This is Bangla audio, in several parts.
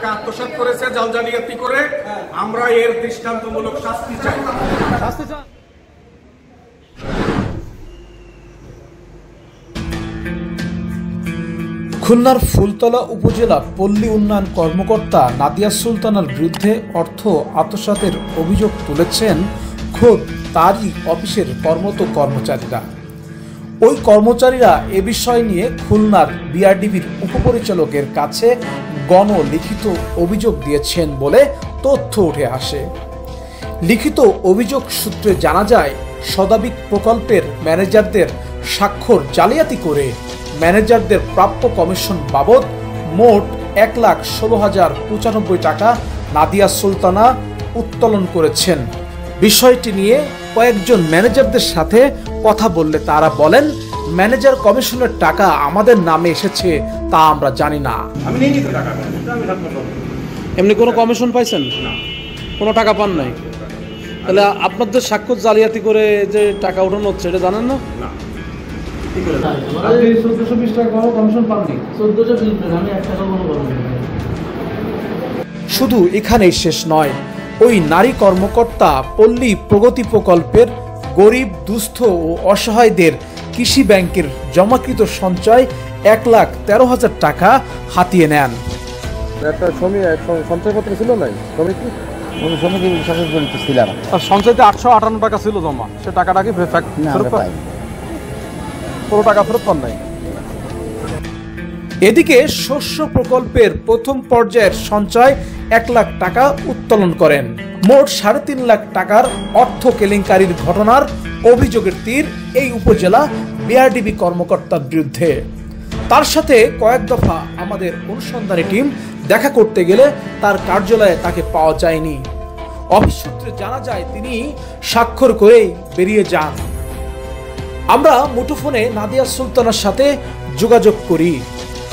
টাকা আত্মসাৎ করেছে জাল জালিয়াতি করে, আমরা এর দৃষ্টান্তমূলক শাস্তি চাই। খুলনার ফুলতলা উপজেলা পল্লী উন্নয়ন কর্মকর্তা নাদিয়া সুলতানার বিরুদ্ধে অর্থ আত্মসাতের অভিযোগ তুলেছেন খোদ তারই অফিসের কর্মরত কর্মচারীরা। ওই কর্মচারীরা এ বিষয় নিয়ে খুলনার বিআরডিবির উপপরিচালকের কাছে গণলিখিত অভিযোগ দিয়েছেন বলে তথ্য উঠে আসে। লিখিত অভিযোগ সূত্রে জানা যায়, শতাধিক প্রকল্পের ম্যানেজারদের স্বাক্ষর জালিয়াতি করে ম্যানেজারদের প্রাপ্য কমিশন বাবদ মোট 1,16,095 টাকা নাদিয়া সুলতানা উত্তোলন করেছেন। বিষয়টি নিয়ে কয়েকজন ম্যানেজারদের সাথে কথা বললে তারা বলেন, ম্যানেজার কমিশনের টাকা আমাদের নামে এসেছে তা আমরা জানি না। এমনি কোনো কমিশন পাইছেন? কোনো টাকা পান নাই? তাহলে আপনাদের স্বাক্ষর জালিয়াতি করে যে টাকা উঠানো হচ্ছে এটা জানেন না? শুধু এখানেই শেষ নয়, ওই নারী কর্মকর্তা পল্লী প্রগতি প্রকল্পের গরিব, দুস্থ ও অসহায়দের কৃষি ব্যাংকের জমাকৃত সঞ্চয় 1,13,000 টাকা হাতিয়ে নেন। একটা সঞ্চয়পত্র ছিল নাই সমিতি ছিলাম, সঞ্চয়তে 858 টাকা ছিল জমা, সে টাকাটা কি পুরো টাকা ফেরত পান নাই? এদিকে শস্য প্রকল্পের প্রথম পর্যায়ের সঞ্চয় 1 লাখ টাকা উত্তোলন করেন। মোট 3.5 লাখ টাকার অর্থ কেলেঙ্কারির ঘটনার অভিযোগের তীর এই উপজেলা বিআরডিবি কর্মকর্তার বিরুদ্ধে। তার সাথে কয়েক দফা আমাদের অনুসন্ধানী টিম দেখা করতে গেলে তার কার্যালয়ে তাকে পাওয়া যায়নি। অফিস সূত্রে জানা যায়, তিনি স্বাক্ষর করেই বেরিয়ে যান। আমরা মুঠোফোনে নাদিয়া সুলতানার সাথে যোগাযোগ করি।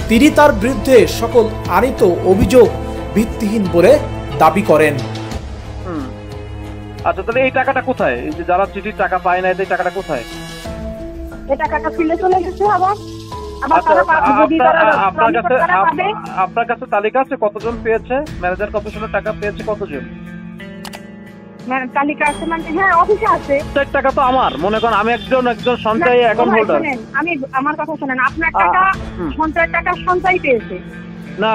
তিনি তার বিরুদ্ধে সকল আনিত অভিযোগ ভিত্তিহীন বলে দাবি করেন। আচ্ছা, তাহলে এই টাকাটা কোথায়? এই যে যারা চিঠির টাকা পায় না, এই টাকাটা কোথায়? এই টাকাটা ফিরে চলে গেছে। আপনার কাছে তালিকা আছে কতজন পেয়েছে? ম্যানেজার কমিশনের টাকা পেয়েছে কতজন? তালিকা আছে মানে? হ্যাঁ, অফিসে আছে। টাকা তো আমার, মনে করেন আমি একজন সঞ্চয়ী অ্যাকাউন্ট হোল্ডার। আমি আমার কথা শুনেন, আপনার টাকা সঞ্চয় টাকা সঞ্চয় পেয়েছে না,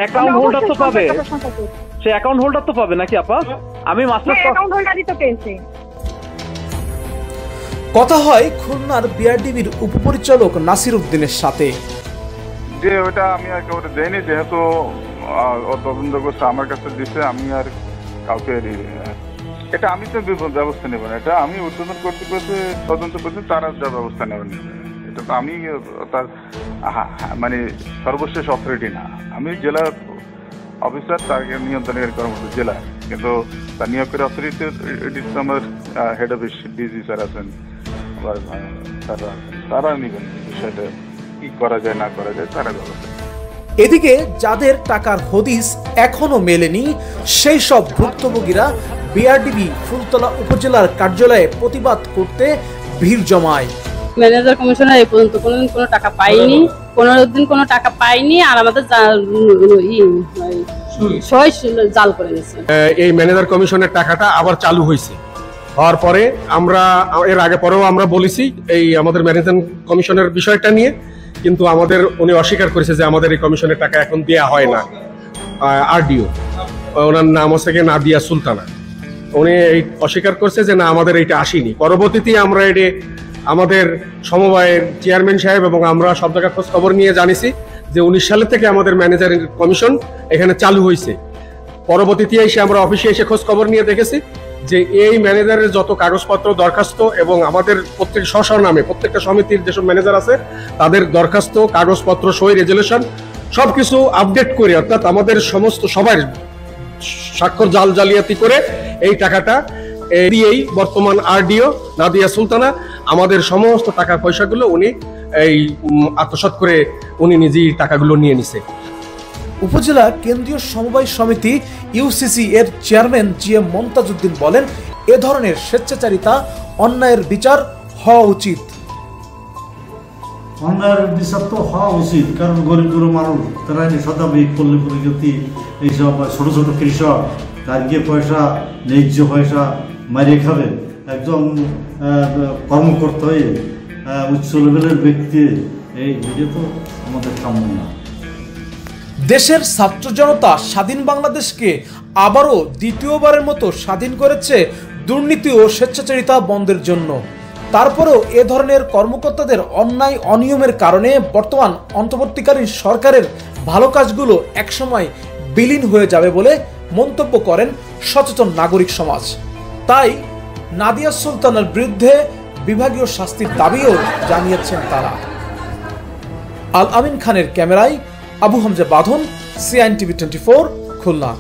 অ্যাকাউন্ট হোল্ডার তো পাবে, সে অ্যাকাউন্ট হোল্ডার তো পাবে নাকি আপা? আমি মাস্টার অ্যাকাউন্ট হোল্ডারই তো পেয়েছে। কথা হয় খুলনার বিআরডিবির উপপরিচালক নাসির উদ্দিনের সাথে। যে ওটা আমি একেবারে দেয়নি, যেহেতু তদন্ত করছে আমার কাছে দিচ্ছে, আমি আর কাউকে এটা আমি তো ব্যবস্থা নেব না। এটা আমি উদ্বোধন করতে করতে তদন্ত করতে তারা যা ব্যবস্থা নেবেন, এটা তো আমি তার মানে সর্বশেষ অথরিটি না। আমি জেলা অফিসার, তাকে নিয়ন্ত্রণের কর্মকর্তা জেলা, কিন্তু তার নিয়োগের অথরিটি আমার হেড অফিস ডিজি স্যার আছেন, আবার তারা নেবেন বিষয়টা কি করা যায় না করা যায়, তারা ব্যবস্থা। এদিকে যাদের টাকার হদিস এখনো মেলেনি, সেই সব ভুক্তভোগীরা বিআরডিবি ফুলতলা উপজেলার কার্যালয়ে প্রতিবাদ করতে ভিড় জমায়। ম্যানেজার কমিশনার এই পর্যন্ত কোনোদিন কোনো টাকা পাইনি, 15 দিন কোনো টাকা পাইনি, আর আমাদের জাল করে গেছে। এই ম্যানেজার কমিশনের টাকাটা আবার চালু হয়েছে, হওয়ার পরে আমরা এর আগে পরেও আমরা বলেছি এই আমাদের ম্যানেজার কমিশনের বিষয়টা নিয়ে, কিন্তু আমাদের উনি অস্বীকার করেছে যে আমাদের এই কমিশনের টাকা এখন দেয়া হয় না। আরডিও, ওনার নাম হচ্ছে নাদিয়া সুলতানা, উনি এই অস্বীকার করছে যে না আমাদের এইটা আসেনি। পরবর্তীতে আমরা এটা আমাদের সমবায়ের চেয়ারম্যান সাহেব এবং আমরা সব জায়গায় খোঁজ খবর নিয়ে জানিছি যে 19 সালের থেকে আমাদের ম্যানেজারের কমিশন এখানে চালু হয়েছে। পরবর্তীতে এসে আমরা অফিসে এসে খোঁজ খবর নিয়ে দেখেছি যে এই ম্যানেজারের যত কাগজপত্র দরখাস্ত এবং আমাদের প্রত্যেক স্ব নামে প্রত্যেকটা সমিতির যেসব ম্যানেজার আছে তাদের দরখাস্ত, কাগজপত্র, সই, রেজুলেশন সবকিছু আপডেট করে, অর্থাৎ আমাদের সমস্ত সবার স্বাক্ষর জালিয়াতি করে এই টাকাটা দিয়েই বর্তমান আরডিও নাদিয়া সুলতানা আমাদের সমস্ত টাকা পয়সাগুলো উনি এই আত্মসাৎ করে উনি নিজেই টাকাগুলো নিয়ে নিছে। উপজেলা কেন্দ্রীয় সমবায় সমিতি ইউসিসি এর চেয়ারম্যান জিএম মমতাজউদ্দিন বলেন, এ ধরনের স্বেচ্ছাচারিতা অন্যায়ের বিচার হওয়া উচিত। অন্যায়ের বিচার তো হওয়া উচিত, কারণ গরিব গরিব মানুষ তারা শতাধিক পল্লী পরিগতি এইসব ছোট ছোট কৃষক তার গিয়ে পয়সা ন্যায্য পয়সা মারিয়ে খাবে। একজন কর্মকর্তা হয়ে উচ্চ লেভেলের ব্যক্তি এই এটা তো আমাদের কাম্য না। দেশের ছাত্র জনতা স্বাধীন বাংলাদেশকে আবারও দ্বিতীয়বারের মতো স্বাধীন করেছে দুর্নীতি ও স্বেচ্ছাচারিতা বন্ধের জন্য। তারপরেও এ ধরনের কর্মকর্তাদের অন্যায় অনিয়মের কারণে বর্তমান অন্তর্বর্তীকালীন সরকারের ভালো কাজগুলো একসময় বিলীন হয়ে যাবে বলে মন্তব্য করেন সচেতন নাগরিক সমাজ। তাই নাদিয়া সুলতানের বিরুদ্ধে বিভাগীয় শাস্তির দাবিও জানিয়েছেন তারা। আল আমিন খানের ক্যামেরায় আবু হামজা বাঁধন, CIN TV 24, খুলনা।